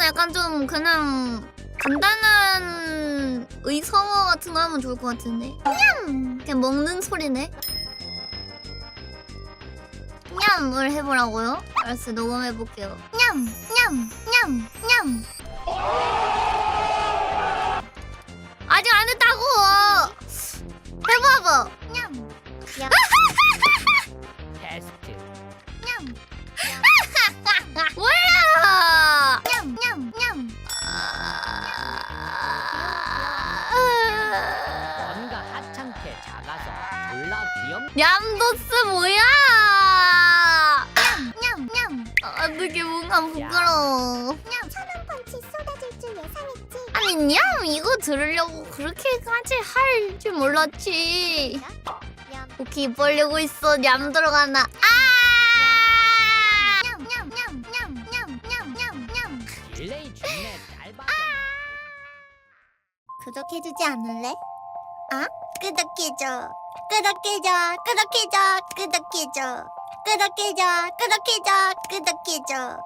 약간 좀 그냥 간단한 의성어 같은 거 하면 좋을 것 같은데. 냠! 그냥 먹는 소리네. 냠을 해보라고요? 알았어, 녹음해볼게요. 냠! 냠! 냠! 냠! 아직 안 했다고! 해봐봐! 냠! 냠! 테스트. 냠! 뭐야! 냠! 냠! 냠! 뭔가 하찮게 작아서 졸라 귀염. 냠도스 뭐야! 냠! 냠! 어떻게 뭔가 부끄러워. 냠! 천원펀치 쏟아질 줄 예상했지. 아니 냠! 이거 들으려고 그렇게까지 할 줄 몰랐지. 냠. 오케이, 입 벌리고 있어. 냠 들어가나. 아! 냠! 냠! 냠! 냠! 냠! 냠! 냠! 냠! 딜레이 중에 짧아서. 구독해주지 않을래? 아? 구독해줘. 구독해줘. 구독해줘. 구독해줘. 구독해줘. 구독해줘. 구독해줘.